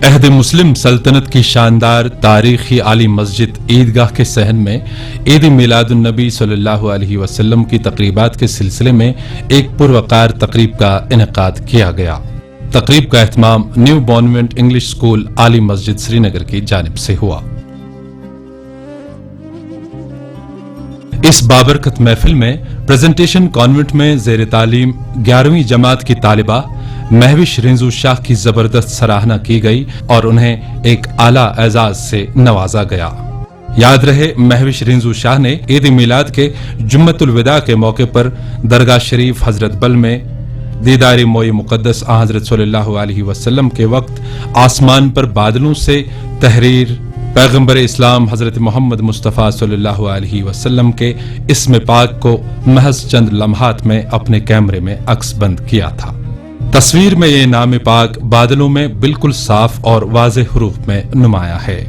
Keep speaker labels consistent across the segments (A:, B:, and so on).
A: عہد مسلم سلطنت کی شاندار تاریخی عالی مسجد عیدگاہ کے صحن میں عید میلاد النبی صلی اللہ علیہ وسلم کی تقریبات کے سلسلے میں ایک پروقار تقریب کا انعقاد کیا گیا۔ تقریب کا اہتمام نیو بونوینٹ انگلش اسکول عالی مسجد سری نگر کی جانب سے ہوا۔ اس بابرکت محفل میں پریزنٹیشن کانوینٹ میں زیر تعلیم 11ویں جماعت کی طالبہ مہوش رنزو شاہ کی زبردست سراہنا کی گئی اور انہیں ایک اعلیٰ اعزاز سے نوازا گیا۔ یاد رہے، مہوش رنزو شاہ نے عید میلاد کے جمعۃ الوداع کے موقع پر درگاہ شریف حضرت بل میں دیدار موئی مقدس حضرت صلی اللہ علیہ وسلم کے وقت آسمان پر بادلوں سے تحریر پیغمبر اسلام حضرت محمد مصطفیٰ صلی اللہ علیہ وسلم کے اسم پاک کو محض چند لمحات میں اپنے کیمرے میں عکس بند کیا تھا۔ تصویر میں یہ نام پاک بادلوں میں بالکل صاف اور واضح حروف میں نمایاں ہے۔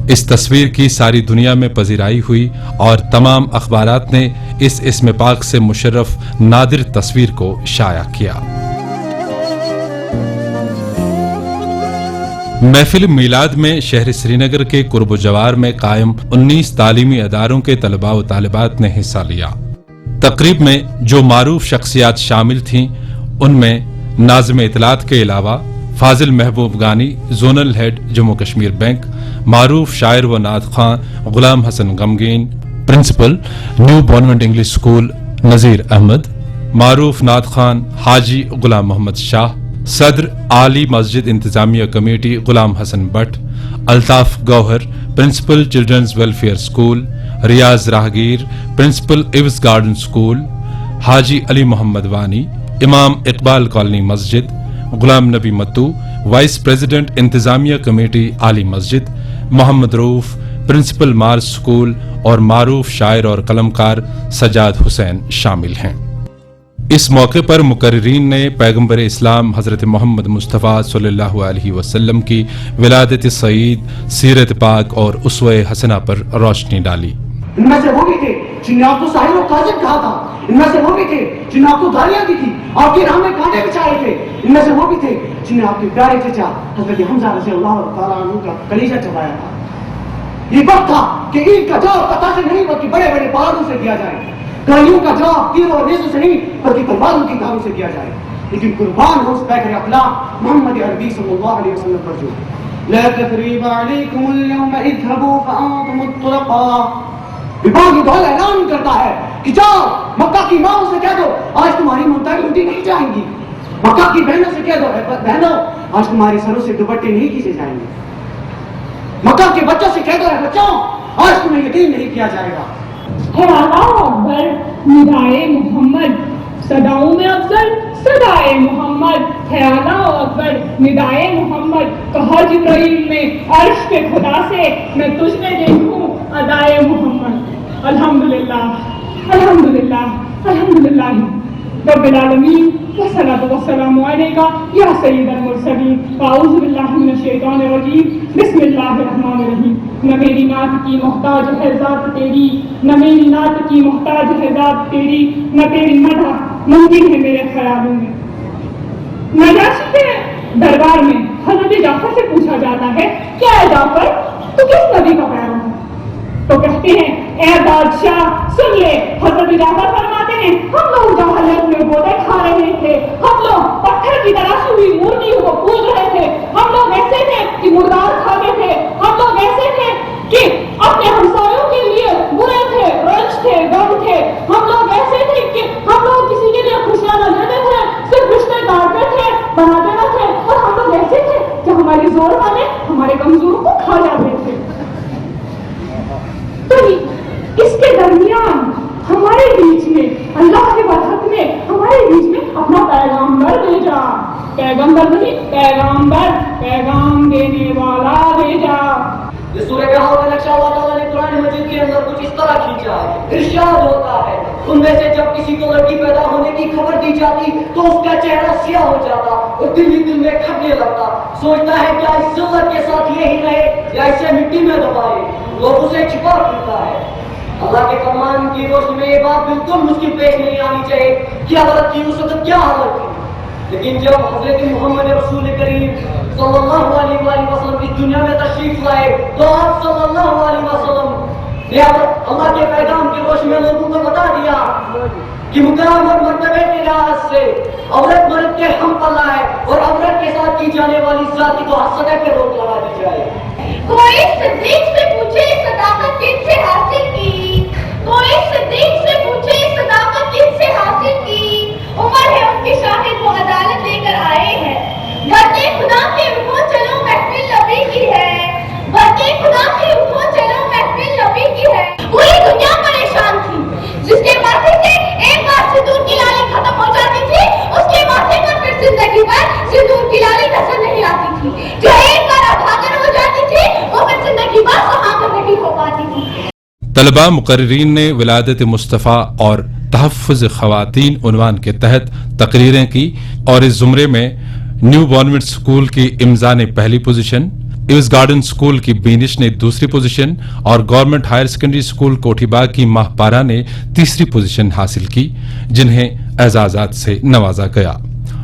A: اس تصویر کی ساری دنیا میں پذیرائی ہوئی اور تمام اخبارات نے اس اسم پاک سے مشرف نادر تصویر کو شائع کیا۔ محفل میلاد میں شہر سری نگر کے قرب و جوار میں قائم 19 تعلیمی اداروں کے طلباء و طالبات نے حصہ لیا۔ تقریب میں جو معروف شخصیات شامل تھیں ان میں ناظم اطلاعات کے علاوہ Fazil Mehboob Gani zonal head Jammu Kashmir Bank, معروف شاعر و نعت خواں غلام حسن غمگین، پرنسپل نیو بونوینٹ انگلش اسکول نذیر احمد، معروف نعت خان حاجی غلام محمد شاہ، صدر عالی مسجد انتظامیہ committee Ghulam Hassan Bhat, Altaf Gohar principal children's welfare school, Riyaz Rahgir principal Eve's garden school, Haji Ali Mohammad Wani امام اقبال کالونی مسجد، غلام نبی متو وائس پریزیڈنٹ انتظامیہ کمیٹی عالی مسجد، محمد روف پرنسپل مارس اسکول اور معروف شاعر اور قلمکار سجاد حسین شامل ہیں۔ اس موقع پر مقررین نے پیغمبر اسلام حضرت محمد مصطفیٰ صلی اللہ علیہ وسلم کی ولادت سعید، سیرت پاک اور اسوہ حسنہ پر روشنی ڈالی۔
B: ان میں سے وہ بھی تھے جن نے آپ کو ساحر و قاذب کہا تھا، ان میں سے وہ بھی تھے جن نے آپ کو گالیاں دی تھی، آپ کی راہ میں کانٹے بچھائے تھے، ان میں سے وہ بھی تھے جن نے آپ کے پیارے چچا حضرت حمزہ رضی اللہ تعالیٰ عنہ کا کلیجہ چبایا تھا۔ یہ وقت تھا کہ عید کا جواب پتہ سے نہیں بلکہ بڑے بڑے پہاڑوں سے دیا جائے، گالیوں کا جواب تیروں اور نیزوں سے نہیں بلکہ تلواروں کی دھاروں سے دیا جائے، لیکن قربان ہو اس پیکر اخلاق محمد عربی صلی اللہ علیہ وسلم پر جو لا تثریب علیکم اليوم اذهبوا فانتم الطلقاء یہ دول اعلان کرتا ہے کہ جاؤ مکہ کی ماں سے کہہ دو آج تمہاری ممتاز لوٹی نہیں جائیں گی، مکہ کی بہنوں سے کہہ دو بہنوں آج تمہاری سروں سے دوپٹے نہیں کھینچے جائیں گے، مکہ کے بچوں سے کہہ دو بچوں آج تمہیں یقین نہیں کیا جائے گا۔
C: ہے اللہ اکبر ندائے محمد، صداؤں میں افضل صدائے محمد، ہے اللہ اکبر ندائے محمد، کہا جبرائیل نے عرش کے خدا سے میں تجھ میں دیکھوں ادائے محمد۔ الحمدللہ الحمدللہ الحمدللہ رب العالمین والصلاۃ والسلام علیک یا سید المرسلین، اعوذ باللہ من الشیطان الرجیم، بسم اللہ الرحمن الرحیم۔ نہ میری نعت کی محتاج ہے ذات تیری، نہ میری نعت کی محتاج ہے ذات تیری، نہ تیری مدح ممکن ہے میرے خیالوں میں۔ نجاشی کے دربار میں حضرت جعفر سے پوچھا جاتا ہے کیا اے جعفر تو کس نبی کا پیرو ہے؟ تو کہتے ہیں اے بادشاہ سن لے، حضرت جعفر فرماتے ہیں ہم لوگ جہالت میں گوتے کھا رہے تھے، ہم لوگ پتھر کی تراشی ہوئی مورتیوں کو پوج رہے تھے، ہم لوگ ایسے تھے کہ مردار کھاتے تھے، ہم لوگ ایسے تھے کہ اپنے ہمسایوں کے لیے برے تھے، رنج تھے، غم تھے، ہم لوگ ایسے تھے کہ ہم لوگ کسی کے لیے خوشیاں نہ دیتے تھے، صرف رشتے کاٹتے تھے، بناتے نہ تھے، اور ہم لوگ ایسے تھے کہ ہماری زور والے ہمارے کمزوروں کو کھا جاتے تھے۔ تو اس کے درمیان ہمارے بیچ میں اللہ کے برحق نے ہمارے بیچ میں اپنا پیغامبر بھیجا، پیغمبر نہیں پیغامبر، پیغام دینے والا بھیجا۔
B: یہ سورہ بہار میں نقشہ اللہ تعالیٰ نے قرآن مجید کے اندر کچھ اس طرح کھینچا ہے، ارشاد ہوتا ہے ان میں سے جب کسی کو لڑکی پیدا ہونے کی خبر دی جاتی تو اس کا چہرہ سیاہ ہو جاتا اور دل ہی دل میں کھٹنے لگتا، سوچتا ہے کیا اس ذلت کے ساتھ یہی رہے یا اسے مٹی میں دبائے، لوگ اسے چھپا پھرتا ہے۔ اللہ کے فرمان کی روشنی میں یہ بات بالکل مشکل پیش نہیں آنی چاہیے کہ عورت کی اس وقت کیا حالت تھی، لیکن جب حضرت محمد رسول کریم
D: صلی اللہ علیہ وآلہ وسلم اس دنیا میں تشریف لائے تو آپ صلی اللہ علیہ وسلم نے اللہ کے پیغام کی روشنی میں لوگوں کو بتا دیا کہ مقام اور مرتبے کے لحاظ سے عورت مرد کے ہم پلہ ہے اور عورت کے ساتھ کی جانے والی ذاتی کو حسدہ پہ روک لگا دی جائے.
E: کوئی صدیق سے پوچھے صداقت کن سے حاصل کی, کوئی صدیق سے پوچھے صداقت کن سے حاصل کی. عمر ہے ان کے شاہد وہ عدالت لے کر آئے ہیں. بندے خدا کے اٹھو چلو محفل نبی کی ہے, بندے خدا کے اٹھو چلو محفل نبی کی ہے. پوری دنیا پریشان تھی. جس کے ماتھے سے ایک بار سندور کی لالی ختم ہو جاتی تھی اس کے ماتھے پر پھر زندگی بھر سندور کی لالی نظر نہیں آتی تھی. جو ایک بار ابھاگر ہو جاتی تھی وہ پھر زندگی بھر سہاگر نہیں ہو پاتی تھی.
A: طلباء مقررین نے ولادت مصطفیٰ اور تحفظ خواتین عنوان کے تحت تقریریں کی اور اس زمرے میں نیو بارنمٹ اسکول کی امزا نے پہلی پوزیشن, ایوز گارڈن اسکول کی بینش نے دوسری پوزیشن اور گورنمنٹ ہائر سیکنڈری اسکول کوٹھی باغ کی ماہ پارا نے تیسری پوزیشن حاصل کی, جنہیں اعزازات سے نوازا گیا.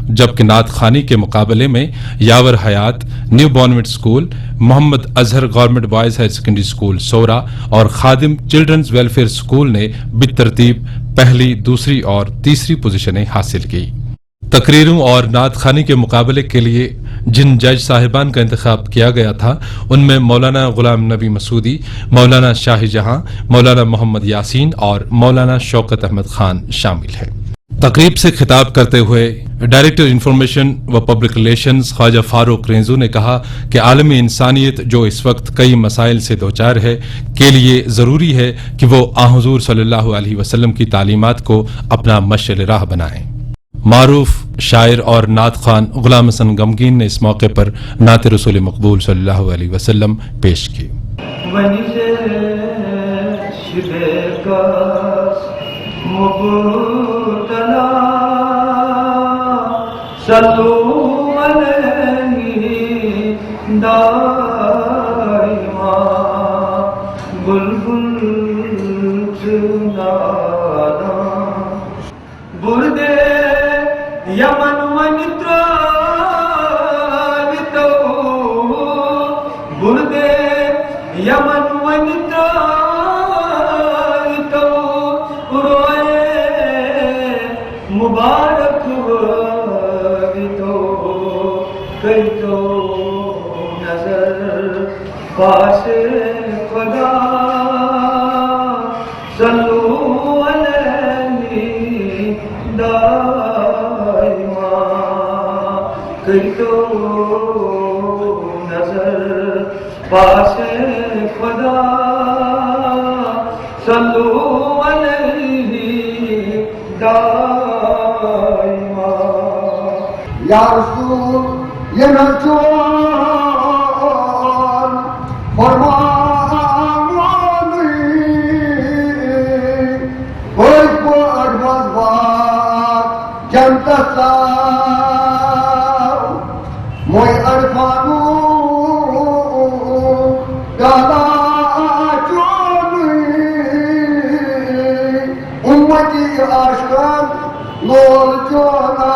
A: جبکہ نعت خوانی کے مقابلے میں یاور حیات نیو بارنمٹ school, Mohammad Azhar government boys higher secondary school Soura اور خادم چلڈرنز ویلفیئر اسکول نے بالترتیب پہلی, دوسری اور تیسری پوزیشنیں حاصل کی. تقریروں اور نعت خوانی کے مقابلے کے لیے جن جج صاحبان کا انتخاب کیا گیا تھا ان میں مولانا غلام نبی مسعودی, مولانا شاہ جہاں, مولانا محمد یاسین اور مولانا شوکت احمد خان شامل ہیں. تقریب سے خطاب کرتے ہوئے ڈائریکٹر انفارمیشن و پبلک ریلیشنز خواجہ فاروق رینزو نے کہا کہ عالمی انسانیت جو اس وقت کئی مسائل سے دوچار ہے کے لیے ضروری ہے کہ وہ حضور صلی اللہ علیہ وسلم کی تعلیمات کو اپنا مشعل راہ بنائیں. معروف شاعر اور نعت خوان غلام حسن غمگین نے اس موقع پر نعت رسول مقبول صلی اللہ علیہ وسلم پیش کی.
F: یمن ونترا ویتو بردے یمن ونترا ویتو روئے مبارک ویتو کئی تو نظر پاس خدا صلو علیہ کئی تو نظر پاس خدا صلو علیہ دائما.
B: یا رسول یہ نچوان فرمانی کوئی کو ادواز بات جنتا سا موئی ارفانو دادا چونی امتی عاشقان لول جونا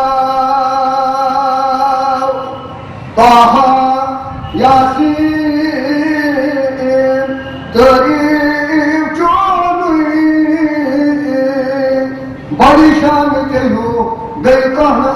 B: طاہا یاسین تریف چونی بڑی شان کہو گئی کہنا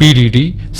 A: PDD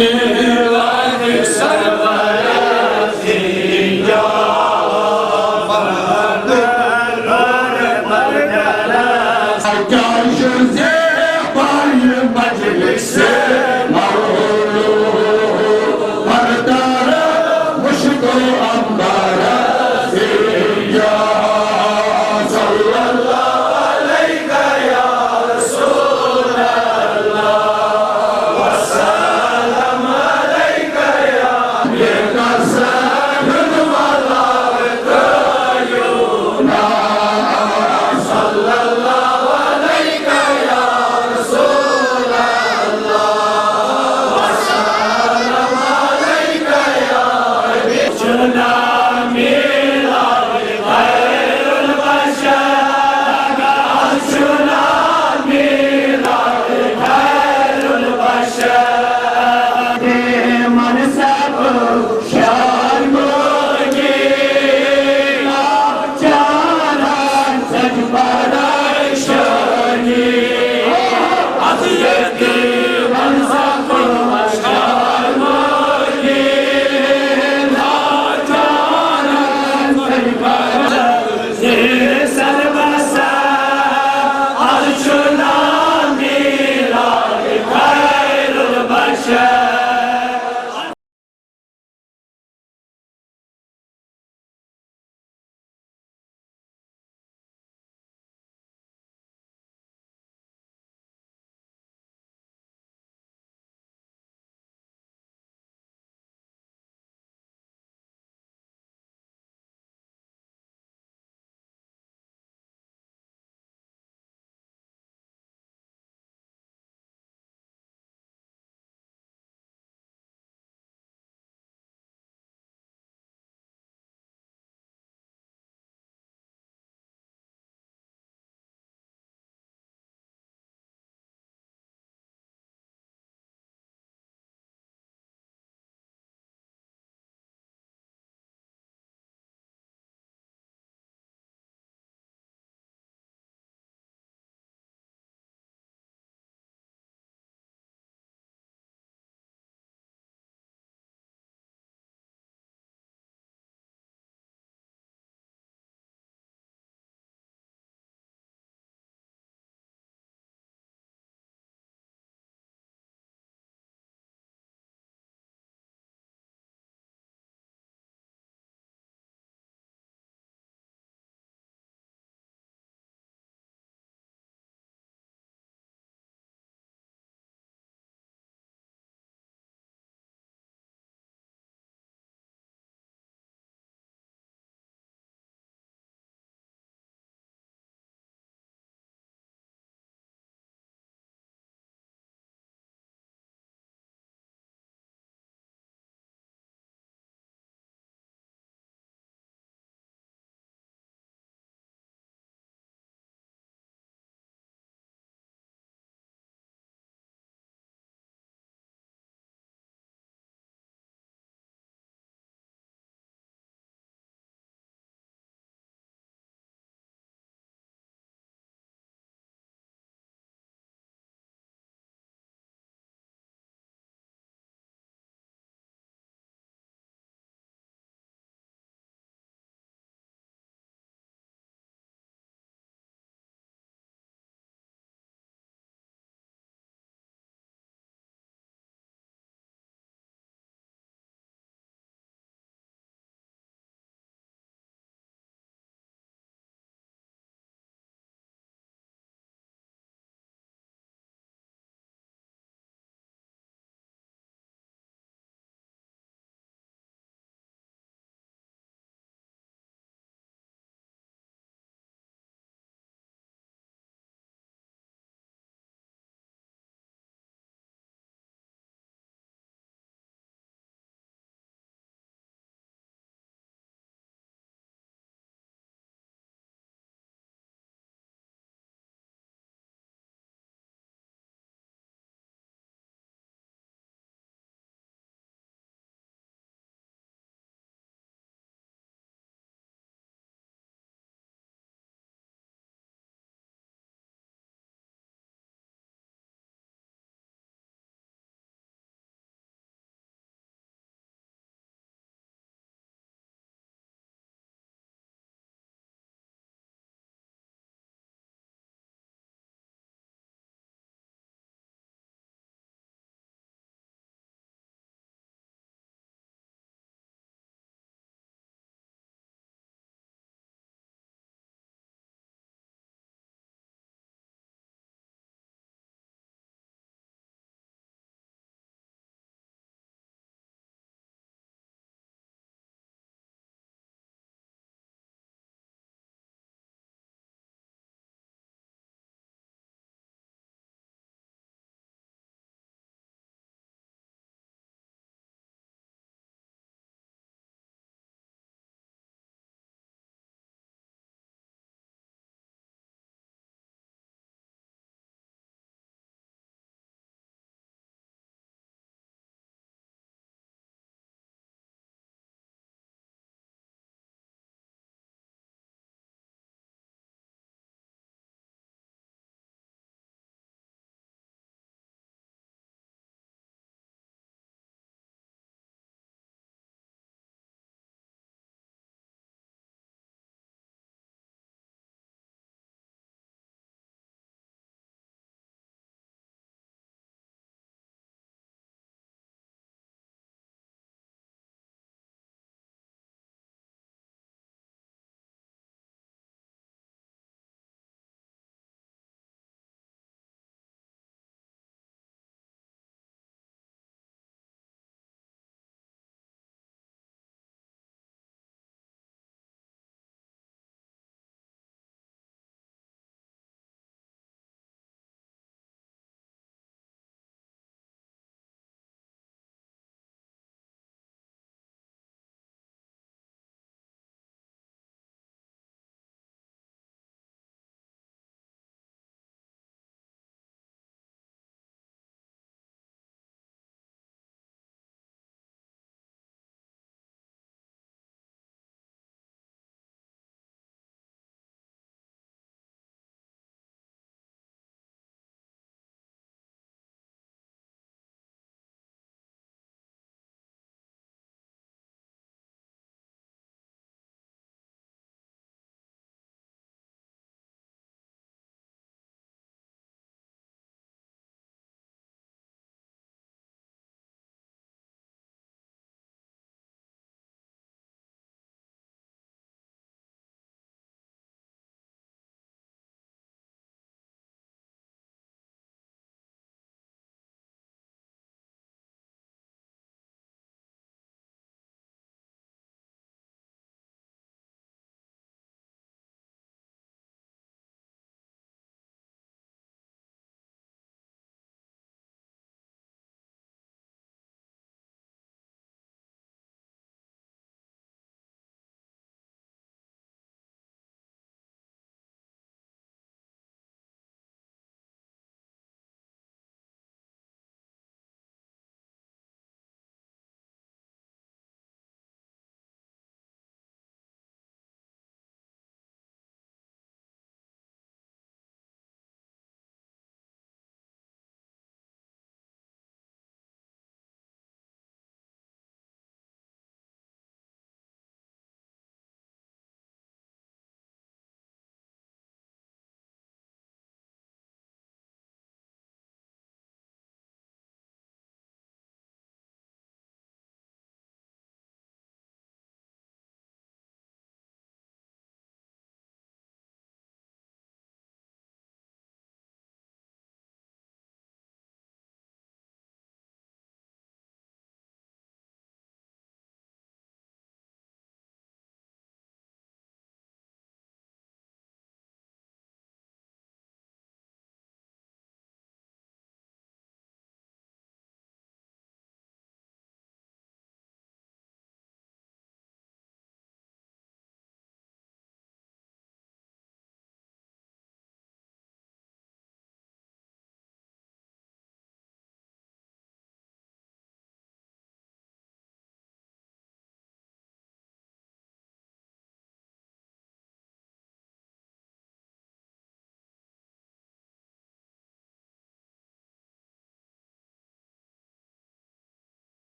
G: Amin.